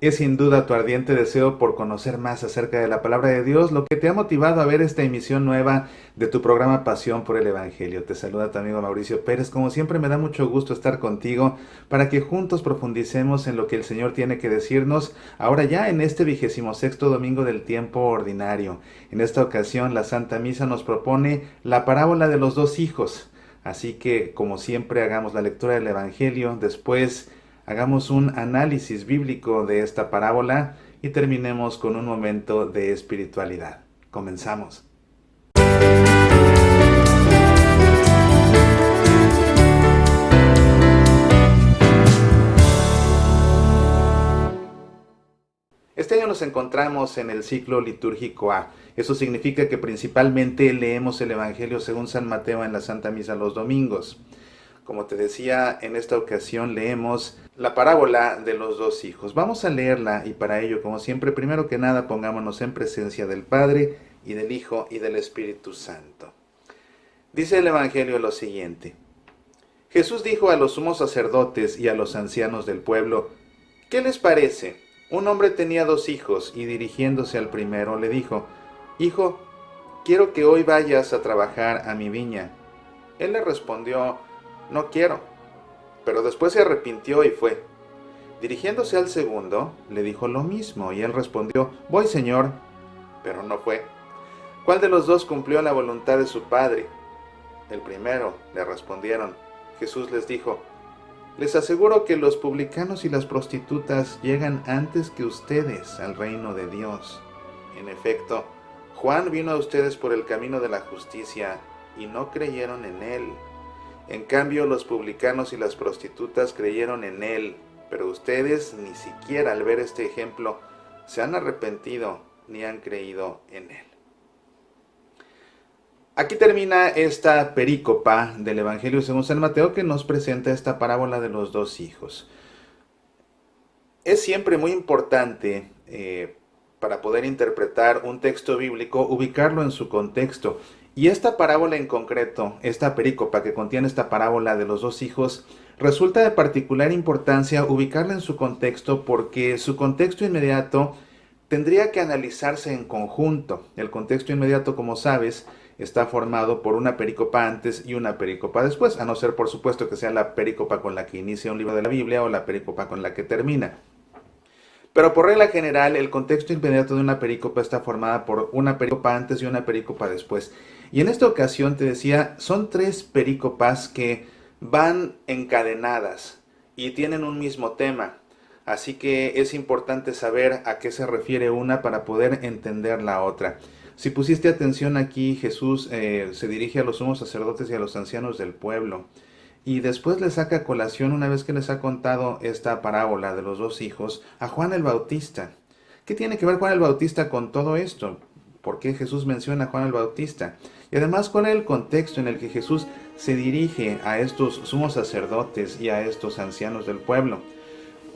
Es sin duda tu ardiente deseo por conocer más acerca de la palabra de Dios lo que te ha motivado a ver esta emisión nueva de tu programa Pasión por el Evangelio. Te saluda tu amigo Mauricio Pérez. Como siempre me da mucho gusto estar contigo para que juntos profundicemos en lo que el Señor tiene que decirnos ahora ya en este 26º domingo del tiempo ordinario. En esta ocasión la Santa Misa nos propone la parábola de los dos hijos. Así que como siempre hagamos la lectura del Evangelio, después hagamos un análisis bíblico de esta parábola y terminemos con un momento de espiritualidad. Comenzamos. Este año nos encontramos en el ciclo litúrgico A. Eso significa que principalmente leemos el Evangelio según San Mateo en la Santa Misa los domingos. Como te decía, en esta ocasión leemos la parábola de los dos hijos. Vamos a leerla y para ello, como siempre, primero que nada pongámonos en presencia del Padre y del Hijo y del Espíritu Santo. Dice el Evangelio lo siguiente. Jesús dijo a los sumos sacerdotes y a los ancianos del pueblo, ¿qué les parece? Un hombre tenía dos hijos y dirigiéndose al primero le dijo, Hijo, quiero que hoy vayas a trabajar a mi viña. Él le respondió, no quiero. Pero después se arrepintió y fue. Dirigiéndose al segundo, le dijo lo mismo, y él respondió, voy, señor, pero no fue. ¿Cuál de los dos cumplió la voluntad de su padre? El primero, le respondieron. Jesús les dijo, les aseguro que los publicanos y las prostitutas llegan antes que ustedes al reino de Dios. En efecto, Juan vino a ustedes por el camino de la justicia, y no creyeron en él. En cambio, los publicanos y las prostitutas creyeron en él, pero ustedes ni siquiera al ver este ejemplo se han arrepentido ni han creído en él. Aquí termina esta perícopa del Evangelio según San Mateo que nos presenta esta parábola de los dos hijos. Es siempre muy importante para poder interpretar un texto bíblico, ubicarlo en su contexto. Y esta parábola en concreto, esta perícopa que contiene esta parábola de los dos hijos, resulta de particular importancia ubicarla en su contexto porque su contexto inmediato tendría que analizarse en conjunto. El contexto inmediato, como sabes, está formado por una perícopa antes y una perícopa después, a no ser por supuesto que sea la perícopa con la que inicia un libro de la Biblia o la perícopa con la que termina. Pero por regla general, el contexto inmediato de una perícopa está formada por una perícopa antes y una perícopa después. Y en esta ocasión, te decía, son tres perícopas que van encadenadas y tienen un mismo tema. Así que es importante saber a qué se refiere una para poder entender la otra. Si pusiste atención aquí, Jesús se dirige a los sumos sacerdotes y a los ancianos del pueblo. Y después le saca a colación, una vez que les ha contado esta parábola de los dos hijos, a Juan el Bautista. ¿Qué tiene que ver Juan el Bautista con todo esto? ¿Por qué Jesús menciona a Juan el Bautista? Y además, ¿cuál es el contexto en el que Jesús se dirige a estos sumos sacerdotes y a estos ancianos del pueblo?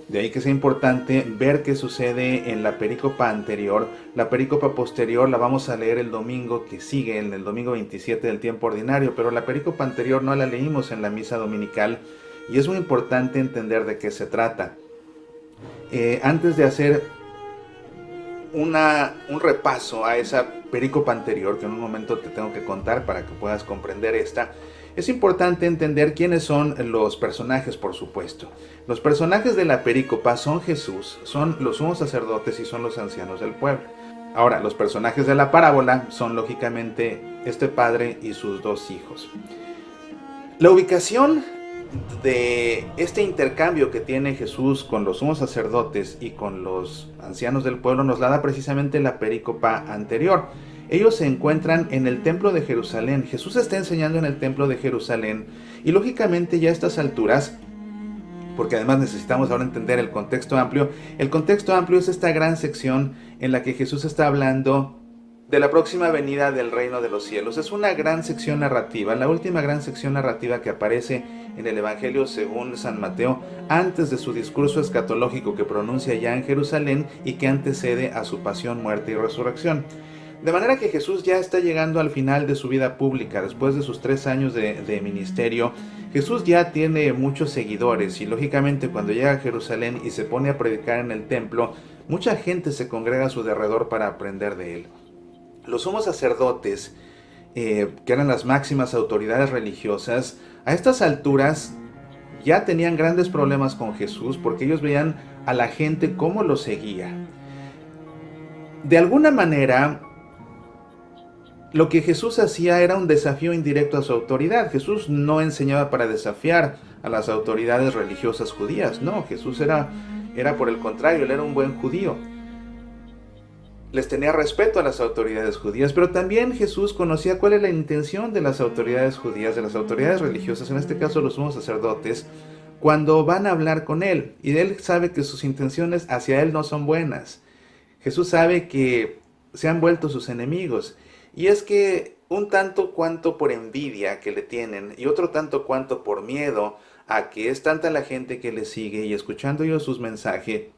De ahí que sea importante ver qué sucede en la perícopa anterior. La perícopa posterior la vamos a leer el domingo que sigue, en el domingo 27 del tiempo ordinario, pero la perícopa anterior no la leímos en la misa dominical y es muy importante entender de qué se trata. Antes de hacer un repaso a esa perícopa anterior, que en un momento te tengo que contar para que puedas comprender esta, es importante entender quiénes son los personajes, por supuesto. Los personajes de la perícopa son Jesús, son los sumos sacerdotes y son los ancianos del pueblo. Ahora, los personajes de la parábola son lógicamente este padre y sus dos hijos. La ubicación de este intercambio que tiene Jesús con los sumos sacerdotes y con los ancianos del pueblo nos la da precisamente la perícopa anterior. Ellos se encuentran en el templo de Jerusalén. Jesús está enseñando en el templo de Jerusalén y lógicamente ya a estas alturas, porque además necesitamos ahora entender el contexto amplio es esta gran sección en la que Jesús está hablando de la próxima venida del reino de los cielos. Es una gran sección narrativa, la última gran sección narrativa que aparece en el Evangelio según San Mateo, antes de su discurso escatológico que pronuncia ya en Jerusalén y que antecede a su pasión, muerte y resurrección. De manera que Jesús ya está llegando al final de su vida pública, después de sus 3 años de ministerio. Jesús ya tiene muchos seguidores y lógicamente cuando llega a Jerusalén y se pone a predicar en el templo, mucha gente se congrega a su derredor para aprender de él. Los sumos sacerdotes, que eran las máximas autoridades religiosas, a estas alturas ya tenían grandes problemas con Jesús porque ellos veían a la gente cómo lo seguía. De alguna manera, lo que Jesús hacía era un desafío indirecto a su autoridad. Jesús no enseñaba para desafiar a las autoridades religiosas judías. No, Jesús era por el contrario, él era un buen judío. Les tenía respeto a las autoridades judías, pero también Jesús conocía cuál es la intención de las autoridades judías, de las autoridades religiosas, en este caso los sumos sacerdotes, cuando van a hablar con él. Y él sabe que sus intenciones hacia él no son buenas. Jesús sabe que se han vuelto sus enemigos. Y es que un tanto cuanto por envidia que le tienen y otro tanto cuanto por miedo a que es tanta la gente que le sigue y escuchando ellos sus mensajes,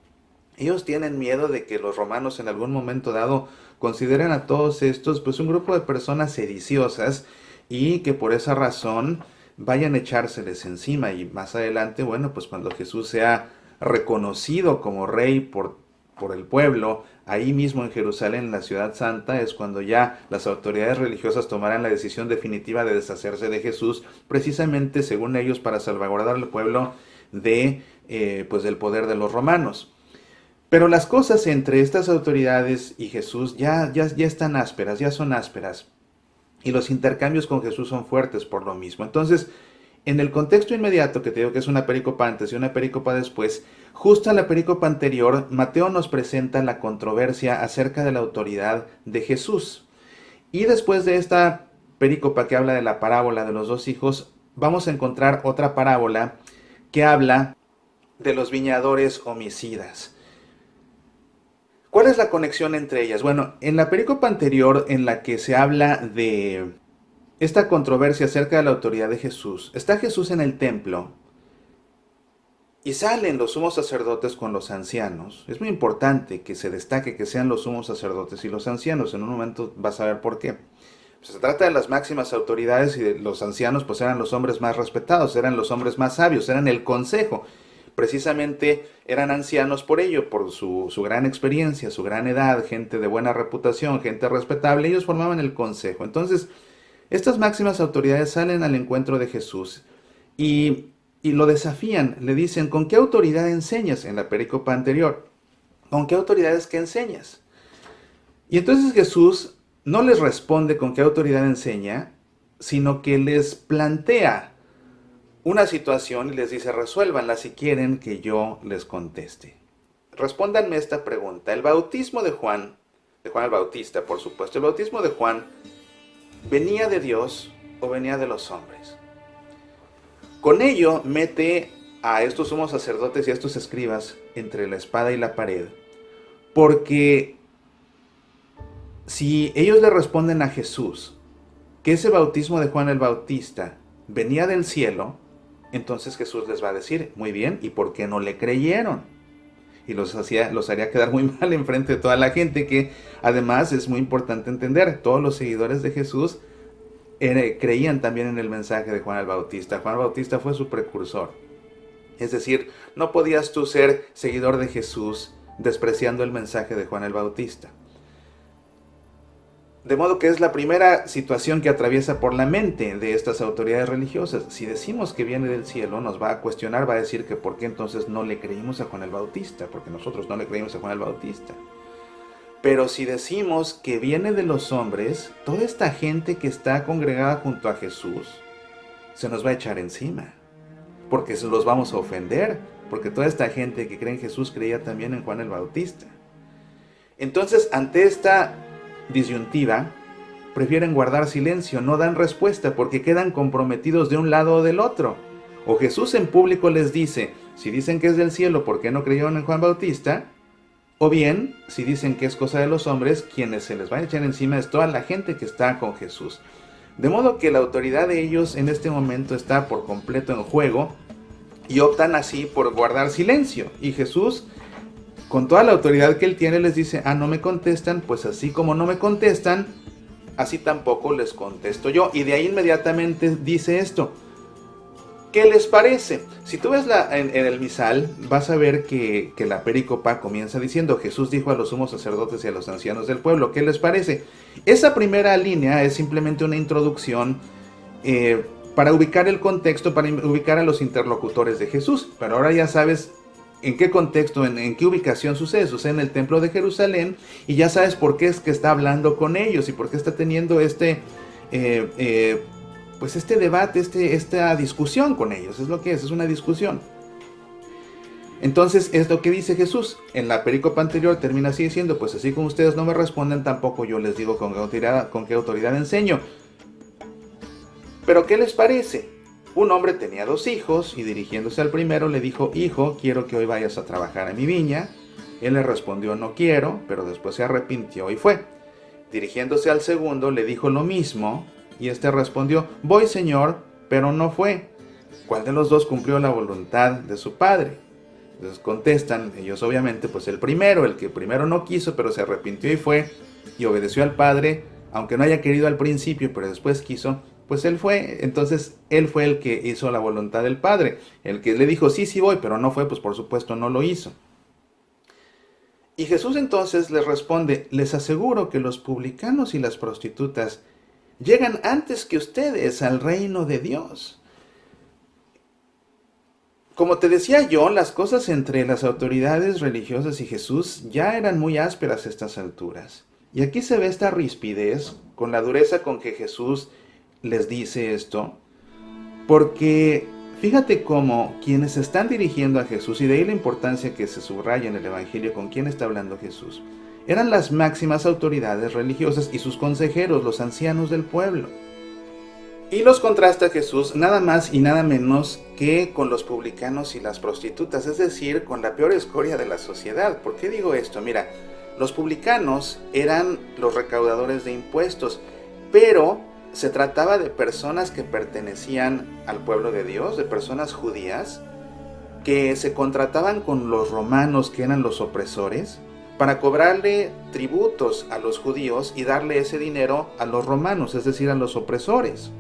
ellos tienen miedo de que los romanos en algún momento dado consideren a todos estos pues un grupo de personas sediciosas y que por esa razón vayan a echárseles encima. Y más adelante, bueno, pues cuando Jesús sea reconocido como rey por el pueblo, ahí mismo en Jerusalén, en la ciudad santa, es cuando ya las autoridades religiosas tomarán la decisión definitiva de deshacerse de Jesús, precisamente según ellos para salvaguardar al pueblo de pues del poder de los romanos. Pero las cosas entre estas autoridades y Jesús ya están ásperas, ya son ásperas. Y los intercambios con Jesús son fuertes por lo mismo. Entonces, en el contexto inmediato, que te digo que es una perícopa antes y una perícopa después, justo en la perícopa anterior, Mateo nos presenta la controversia acerca de la autoridad de Jesús. Y después de esta perícopa que habla de la parábola de los 2 hijos, vamos a encontrar otra parábola que habla de los viñadores homicidas. ¿Cuál es la conexión entre ellas? Bueno, en la perícopa anterior, en la que se habla de esta controversia acerca de la autoridad de Jesús, está Jesús en el templo y salen los sumos sacerdotes con los ancianos. Es muy importante que se destaque que sean los sumos sacerdotes y los ancianos. En un momento vas a ver por qué. Pues se trata de las máximas autoridades y los ancianos pues eran los hombres más respetados, eran los hombres más sabios, eran el consejo. Precisamente eran ancianos por ello, por su gran experiencia, su gran edad, gente de buena reputación, gente respetable. Ellos formaban el consejo. Entonces, estas máximas autoridades salen al encuentro de Jesús y lo desafían. Le dicen, ¿con qué autoridad enseñas? En la perícopa anterior, ¿con qué autoridad es que enseñas? Y entonces Jesús no les responde con qué autoridad enseña, sino que les plantea una situación y les dice, resuélvanla si quieren que yo les conteste. Respóndanme esta pregunta. El bautismo de Juan el Bautista, por supuesto, el bautismo de Juan, ¿venía de Dios o venía de los hombres? Con ello mete a estos sumos sacerdotes y a estos escribas entre la espada y la pared, porque si ellos le responden a Jesús que ese bautismo de Juan el Bautista venía del cielo, entonces Jesús les va a decir, muy bien, ¿y por qué no le creyeron? Y los haría quedar muy mal enfrente de toda la gente, que además es muy importante entender, todos los seguidores de Jesús creían también en el mensaje de Juan el Bautista. Juan el Bautista fue su precursor. Es decir, no podías tú ser seguidor de Jesús despreciando el mensaje de Juan el Bautista. De modo que es la primera situación que atraviesa por la mente de estas autoridades religiosas. Si decimos que viene del cielo, nos va a cuestionar, va a decir que por qué entonces no le creímos a Juan el Bautista, porque nosotros no le creímos a Juan el Bautista. Pero si decimos que viene de los hombres, toda esta gente que está congregada junto a Jesús se nos va a echar encima, porque se los vamos a ofender, porque toda esta gente que cree en Jesús creía también en Juan el Bautista. Entonces, ante esta disyuntiva, prefieren guardar silencio, no dan respuesta porque quedan comprometidos de un lado o del otro. O Jesús en público les dice, si dicen que es del cielo, ¿por qué no creyeron en Juan Bautista? O bien, si dicen que es cosa de los hombres, quienes se les van a echar encima es toda la gente que está con Jesús. De modo que la autoridad de ellos en este momento está por completo en juego y optan así por guardar silencio. Y Jesús con toda la autoridad que él tiene, les dice, no me contestan, pues así como no me contestan, así tampoco les contesto yo. Y de ahí inmediatamente dice esto. ¿Qué les parece? Si tú ves en el misal, vas a ver que la perícopa comienza diciendo, Jesús dijo a los sumos sacerdotes y a los ancianos del pueblo, ¿qué les parece? Esa primera línea es simplemente una introducción para ubicar el contexto, para ubicar a los interlocutores de Jesús. Pero ahora ya sabes en qué contexto, en qué ubicación sucede. Sucede en el templo de Jerusalén y ya sabes por qué es que está hablando con ellos y por qué está teniendo este debate, esta discusión con ellos. Es lo que es una discusión. Entonces es lo que dice Jesús. En la perícopa anterior termina así diciendo, pues así como ustedes no me responden, tampoco yo les digo con qué autoridad enseño. Pero ¿qué les parece? Un hombre tenía 2 hijos y dirigiéndose al primero le dijo, hijo, quiero que hoy vayas a trabajar a mi viña. Él le respondió, no quiero, pero después se arrepintió y fue. Dirigiéndose al segundo le dijo lo mismo y este respondió, voy señor, pero no fue. ¿Cuál de los dos cumplió la voluntad de su padre? Entonces contestan ellos obviamente, pues el primero, el que primero no quiso, pero se arrepintió y fue, y obedeció al padre, aunque no haya querido al principio, pero después quiso, pues él fue. Entonces él fue el que hizo la voluntad del padre. El que le dijo, sí, sí voy, pero no fue, pues por supuesto no lo hizo. Y Jesús entonces les responde, les aseguro que los publicanos y las prostitutas llegan antes que ustedes al reino de Dios. Como te decía yo, las cosas entre las autoridades religiosas y Jesús ya eran muy ásperas a estas alturas. Y aquí se ve esta rispidez con la dureza con que Jesús les dice esto, porque fíjate cómo quienes se están dirigiendo a Jesús, y de ahí la importancia que se subraya en el Evangelio con quién está hablando Jesús, eran las máximas autoridades religiosas y sus consejeros, los ancianos del pueblo. Y los contrasta Jesús nada más y nada menos que con los publicanos y las prostitutas, es decir, con la peor escoria de la sociedad. ¿Por qué digo esto? Mira, los publicanos eran los recaudadores de impuestos, pero se trataba de personas que pertenecían al pueblo de Dios, de personas judías, que se contrataban con los romanos, que eran los opresores, para cobrarle tributos a los judíos y darle ese dinero a los romanos, es decir, a los opresores.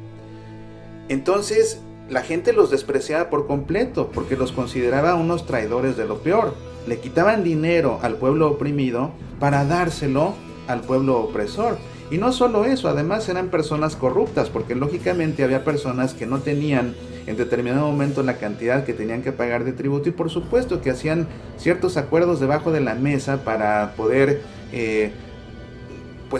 Entonces, la gente los despreciaba por completo, porque los consideraba unos traidores de lo peor. Le quitaban dinero al pueblo oprimido para dárselo al pueblo opresor. Y no solo eso, además eran personas corruptas, porque lógicamente había personas que no tenían en determinado momento la cantidad que tenían que pagar de tributo, y por supuesto que hacían ciertos acuerdos debajo de la mesa para poder,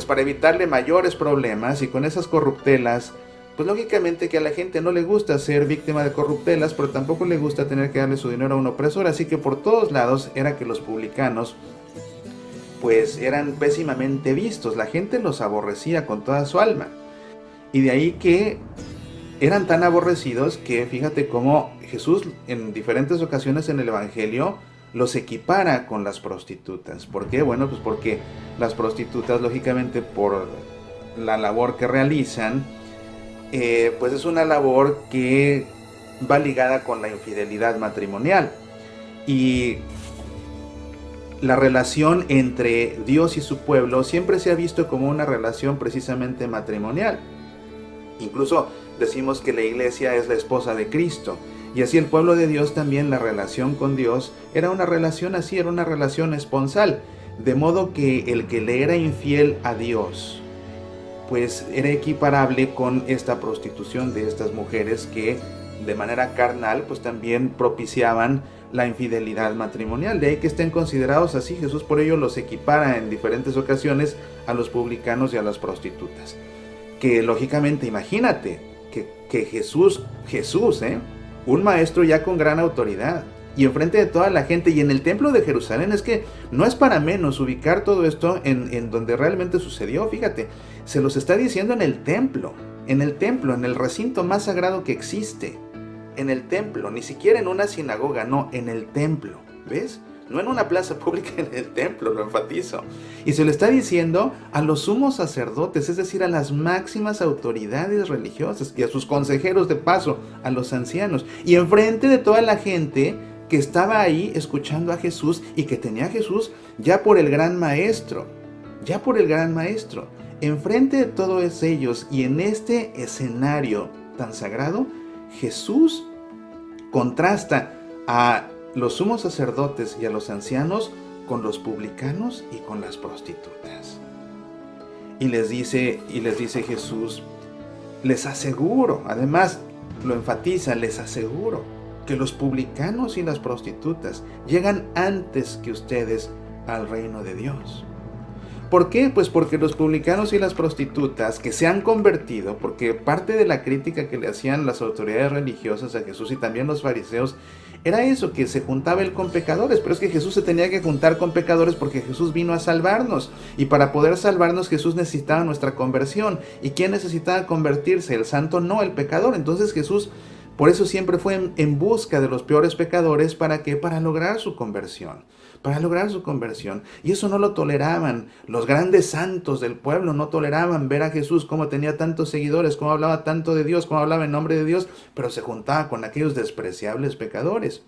para evitarle mayores problemas, y con esas corruptelas, pues lógicamente que a la gente no le gusta ser víctima de corruptelas, pero tampoco le gusta tener que darle su dinero a un opresor, así que por todos lados era que los publicanos pues eran pésimamente vistos, la gente los aborrecía con toda su alma. Y de ahí que eran tan aborrecidos que fíjate cómo Jesús en diferentes ocasiones en el Evangelio los equipara con las prostitutas. ¿Por qué? Bueno, pues porque las prostitutas, lógicamente por la labor que realizan, pues es una labor que va ligada con la infidelidad matrimonial. Y la relación entre Dios y su pueblo siempre se ha visto como una relación precisamente matrimonial. Incluso decimos que la iglesia es la esposa de Cristo. Y así el pueblo de Dios también, la relación con Dios era una relación así, era una relación esponsal. De modo que el que le era infiel a Dios, pues era equiparable con esta prostitución de estas mujeres que de manera carnal pues también propiciaban la infidelidad matrimonial. De ahí que estén considerados así. Jesús por ello los equipara en diferentes ocasiones a los publicanos y a las prostitutas. Que lógicamente, imagínate que Jesús, un maestro ya con gran autoridad, y enfrente de toda la gente, y en el templo de Jerusalén, es que no es para menos ubicar todo esto en donde realmente sucedió. Fíjate, se los está diciendo en el templo, en el recinto más sagrado que existe, en el templo, ni siquiera en una sinagoga, no, en el templo, ¿ves? No en una plaza pública, en el templo, lo enfatizo. Y se lo está diciendo a los sumos sacerdotes, es decir, a las máximas autoridades religiosas y a sus consejeros de paso, a los ancianos. Y enfrente de toda la gente que estaba ahí escuchando a Jesús y que tenía a Jesús ya por el gran maestro, enfrente de todos ellos y en este escenario tan sagrado. Jesús contrasta a los sumos sacerdotes y a los ancianos con los publicanos y con las prostitutas. Y les dice Jesús, les aseguro, además lo enfatiza, les aseguro que los publicanos y las prostitutas llegan antes que ustedes al reino de Dios. ¿Por qué? Pues porque los publicanos y las prostitutas que se han convertido, porque parte de la crítica que le hacían las autoridades religiosas a Jesús y también los fariseos, era eso, que se juntaba él con pecadores, pero es que Jesús se tenía que juntar con pecadores porque Jesús vino a salvarnos, y para poder salvarnos Jesús necesitaba nuestra conversión. ¿Y quién necesitaba convertirse? El santo, no, el pecador. Entonces Jesús, por eso siempre fue en busca de los peores pecadores. ¿Para qué? Para lograr su conversión. Y eso no lo toleraban. Los grandes santos del pueblo no toleraban ver a Jesús, cómo tenía tantos seguidores, cómo hablaba tanto de Dios, cómo hablaba en nombre de Dios, pero se juntaba con aquellos despreciables pecadores.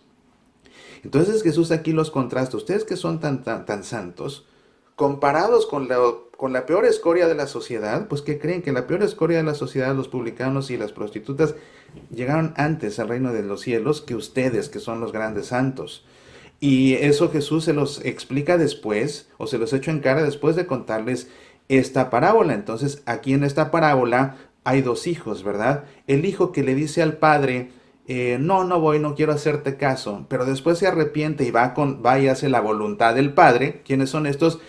Entonces Jesús aquí los contrasta. Ustedes que son tan santos, comparados con la peor escoria de la sociedad, pues ¿qué creen? Que la peor escoria de la sociedad, los publicanos y las prostitutas, llegaron antes al reino de los cielos que ustedes, que son los grandes santos. Y eso Jesús se los explica después, o se los echa en cara después de contarles esta parábola. Entonces, aquí en esta parábola hay dos hijos, ¿verdad? El hijo que le dice al padre, no voy, no quiero hacerte caso, pero después se arrepiente y va y hace la voluntad del padre. ¿Quiénes son estos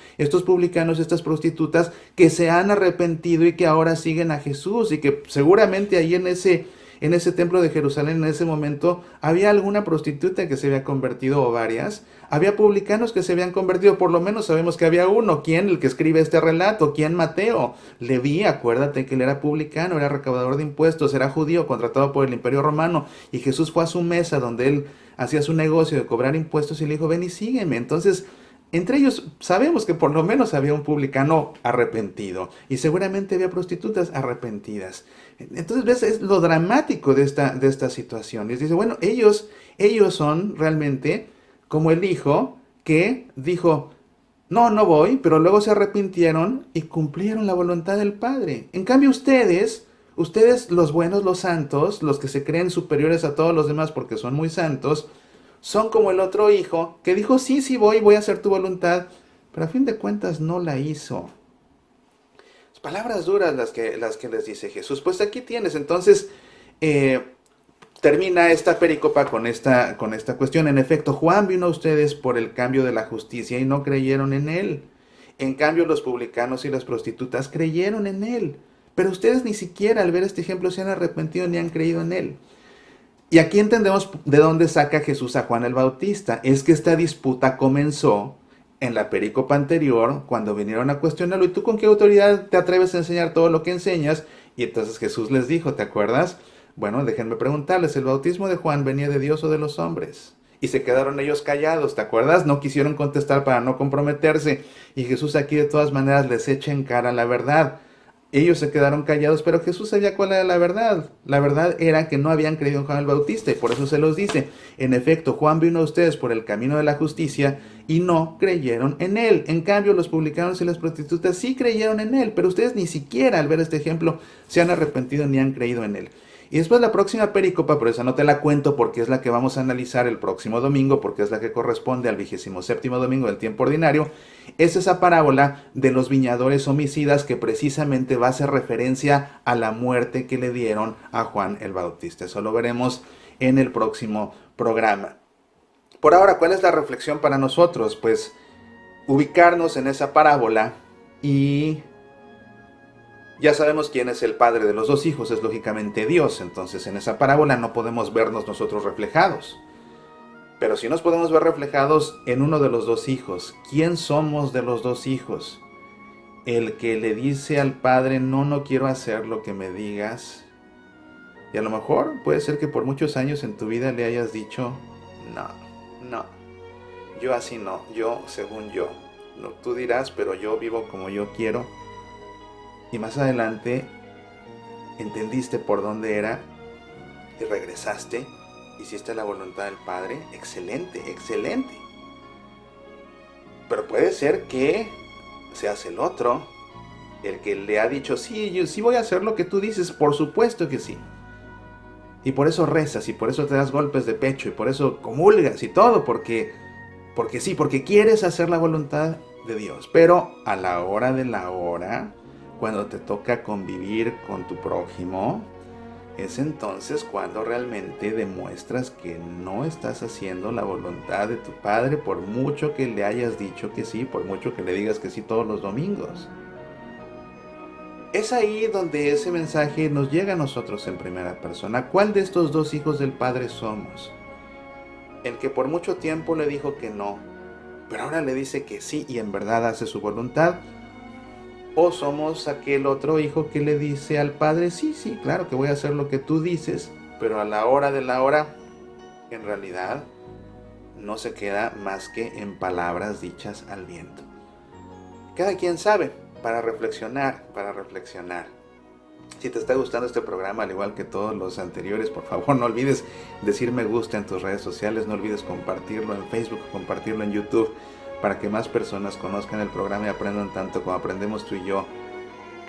publicanos, estas prostitutas que se han arrepentido y que ahora siguen a Jesús? Y que seguramente ahí en ese templo de Jerusalén, en ese momento, había alguna prostituta que se había convertido, o varias. Había publicanos que se habían convertido. Por lo menos sabemos que había uno. ¿Quién? El que escribe este relato. ¿Quién? Mateo. Leví, acuérdate que él era publicano, era recaudador de impuestos, era judío, contratado por el Imperio Romano. Y Jesús fue a su mesa donde él hacía su negocio de cobrar impuestos y le dijo, ven y sígueme. Entonces, entre ellos sabemos que por lo menos había un publicano arrepentido y seguramente había prostitutas arrepentidas. Entonces, ves, es lo dramático de esta situación. Y dice, bueno, ellos son realmente como el hijo que dijo, no voy, pero luego se arrepintieron y cumplieron la voluntad del Padre. En cambio, ustedes los buenos, los santos, los que se creen superiores a todos los demás porque son muy santos, son como el otro hijo que dijo, sí voy a hacer tu voluntad, pero a fin de cuentas no la hizo. Palabras duras las que les dice Jesús. Pues aquí tienes, entonces, termina esta pericopa con esta cuestión. En efecto, Juan vino a ustedes por el cambio de la justicia y no creyeron en él. En cambio, los publicanos y las prostitutas creyeron en él. Pero ustedes ni siquiera al ver este ejemplo se han arrepentido ni han creído en él. Y aquí entendemos de dónde saca Jesús a Juan el Bautista. Es que esta disputa comenzó en la pericopa anterior, cuando vinieron a cuestionarlo, ¿y tú con qué autoridad te atreves a enseñar todo lo que enseñas? Y entonces Jesús les dijo, ¿te acuerdas? Bueno, déjenme preguntarles, ¿el bautismo de Juan venía de Dios o de los hombres? Y se quedaron ellos callados, ¿te acuerdas? No quisieron contestar para no comprometerse. Y Jesús aquí de todas maneras les echa en cara la verdad. Ellos se quedaron callados, pero Jesús sabía cuál era la verdad. La verdad era que no habían creído en Juan el Bautista, y por eso se los dice. En efecto, Juan vino a ustedes por el camino de la justicia y no creyeron en él. En cambio, los publicanos y las prostitutas sí creyeron en él, pero ustedes ni siquiera al ver este ejemplo se han arrepentido ni han creído en él. Y después la próxima pericopa, pero esa no te la cuento porque es la que vamos a analizar el próximo domingo, porque es la que corresponde al 27º domingo del tiempo ordinario, es esa parábola de los viñadores homicidas que precisamente va a hacer referencia a la muerte que le dieron a Juan el Bautista. Eso lo veremos en el próximo programa. Por ahora, ¿cuál es la reflexión para nosotros? Pues ubicarnos en esa parábola y ya sabemos quién es el padre de los dos hijos, es lógicamente Dios. Entonces en esa parábola no podemos vernos nosotros reflejados. Pero sí nos podemos ver reflejados en uno de los dos hijos. ¿Quién somos de los dos hijos? El que le dice al padre, no quiero hacer lo que me digas. Y a lo mejor puede ser que por muchos años en tu vida le hayas dicho, no, yo así no, yo según yo. No, tú dirás, pero yo vivo como yo quiero. Y más adelante entendiste por dónde era y regresaste ¿Hiciste la voluntad del Padre? Excelente, excelente. Pero puede ser que seas el otro, el que le ha dicho, sí, yo sí voy a hacer lo que tú dices, por supuesto que sí. Y por eso rezas, y por eso te das golpes de pecho, y por eso comulgas y todo, porque sí, porque quieres hacer la voluntad de Dios. Pero a la hora de la hora, cuando te toca convivir con tu prójimo, es entonces cuando realmente demuestras que no estás haciendo la voluntad de tu Padre, por mucho que le hayas dicho que sí, por mucho que le digas que sí todos los domingos. Es ahí donde ese mensaje nos llega a nosotros en primera persona. ¿Cuál de estos dos hijos del Padre somos? El que por mucho tiempo le dijo que no, pero ahora le dice que sí y en verdad hace su voluntad. ¿O somos aquel otro hijo que le dice al Padre, sí, sí, claro que voy a hacer lo que tú dices, pero a la hora de la hora, en realidad, no se queda más que en palabras dichas al viento? Cada quien sabe, para reflexionar, para reflexionar. Si te está gustando este programa, al igual que todos los anteriores, por favor no olvides decir me gusta en tus redes sociales, no olvides compartirlo en Facebook, compartirlo en YouTube, para que más personas conozcan el programa y aprendan tanto como aprendemos tú y yo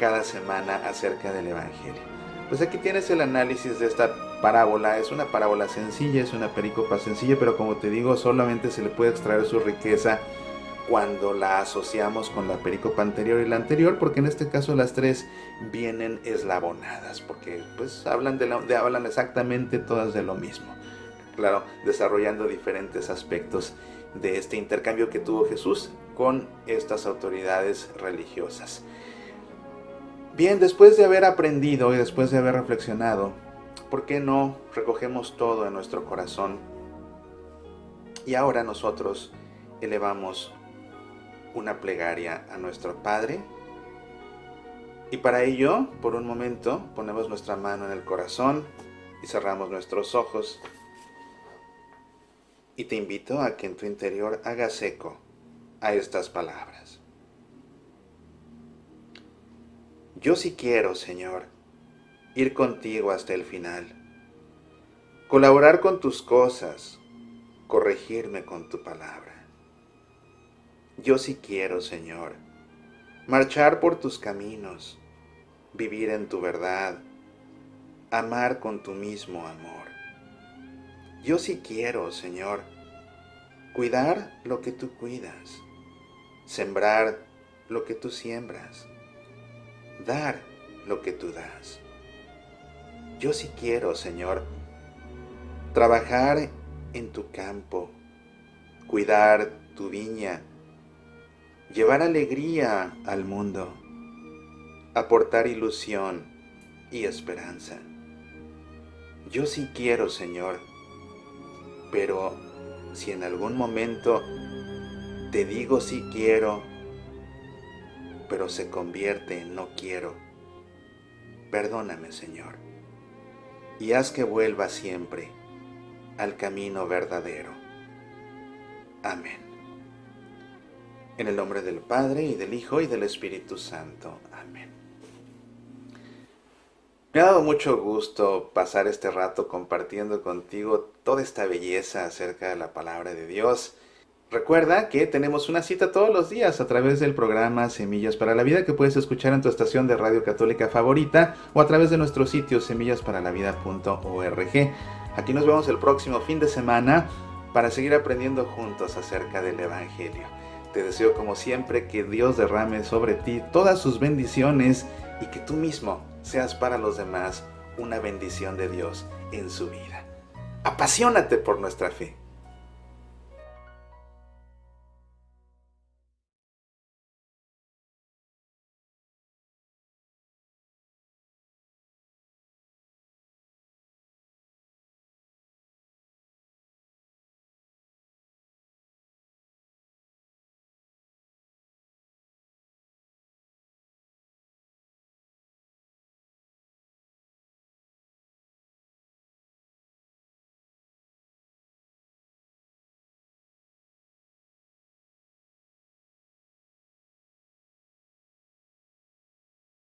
cada semana acerca del Evangelio. Pues aquí tienes el análisis de esta parábola. Es una parábola sencilla, es una perícopa sencilla, pero como te digo, solamente se le puede extraer su riqueza cuando la asociamos con la perícopa anterior y la anterior, porque en este caso las tres vienen eslabonadas, porque pues hablan exactamente todas de lo mismo. Claro, desarrollando diferentes aspectos de este intercambio que tuvo Jesús con estas autoridades religiosas. Bien, después de haber aprendido y después de haber reflexionado, ¿por qué no recogemos todo en nuestro corazón? Y ahora nosotros elevamos una plegaria a nuestro Padre. Y para ello, por un momento, ponemos nuestra mano en el corazón y cerramos nuestros ojos. Y te invito a que en tu interior hagas eco a estas palabras. Yo sí quiero, Señor, ir contigo hasta el final, colaborar con tus cosas, corregirme con tu palabra. Yo sí quiero, Señor, marchar por tus caminos, vivir en tu verdad, amar con tu mismo amor. Yo sí quiero, Señor, cuidar lo que tú cuidas, sembrar lo que tú siembras, dar lo que tú das. Yo sí quiero, Señor, trabajar en tu campo, cuidar tu viña, llevar alegría al mundo, aportar ilusión y esperanza. Yo sí quiero, Señor, pero si en algún momento te digo sí quiero, pero se convierte en no quiero, perdóname, Señor, y haz que vuelva siempre al camino verdadero. Amén. En el nombre del Padre, y del Hijo, y del Espíritu Santo. Amén. Me ha dado mucho gusto pasar este rato compartiendo contigo toda esta belleza acerca de la palabra de Dios. Recuerda que tenemos una cita todos los días a través del programa Semillas para la Vida, que puedes escuchar en tu estación de radio católica favorita o a través de nuestro sitio semillasparalavida.org. Aquí nos vemos el próximo fin de semana para seguir aprendiendo juntos acerca del Evangelio. Te deseo como siempre que Dios derrame sobre ti todas sus bendiciones y que tú mismo seas para los demás una bendición de Dios en su vida. Apasionate por nuestra fe.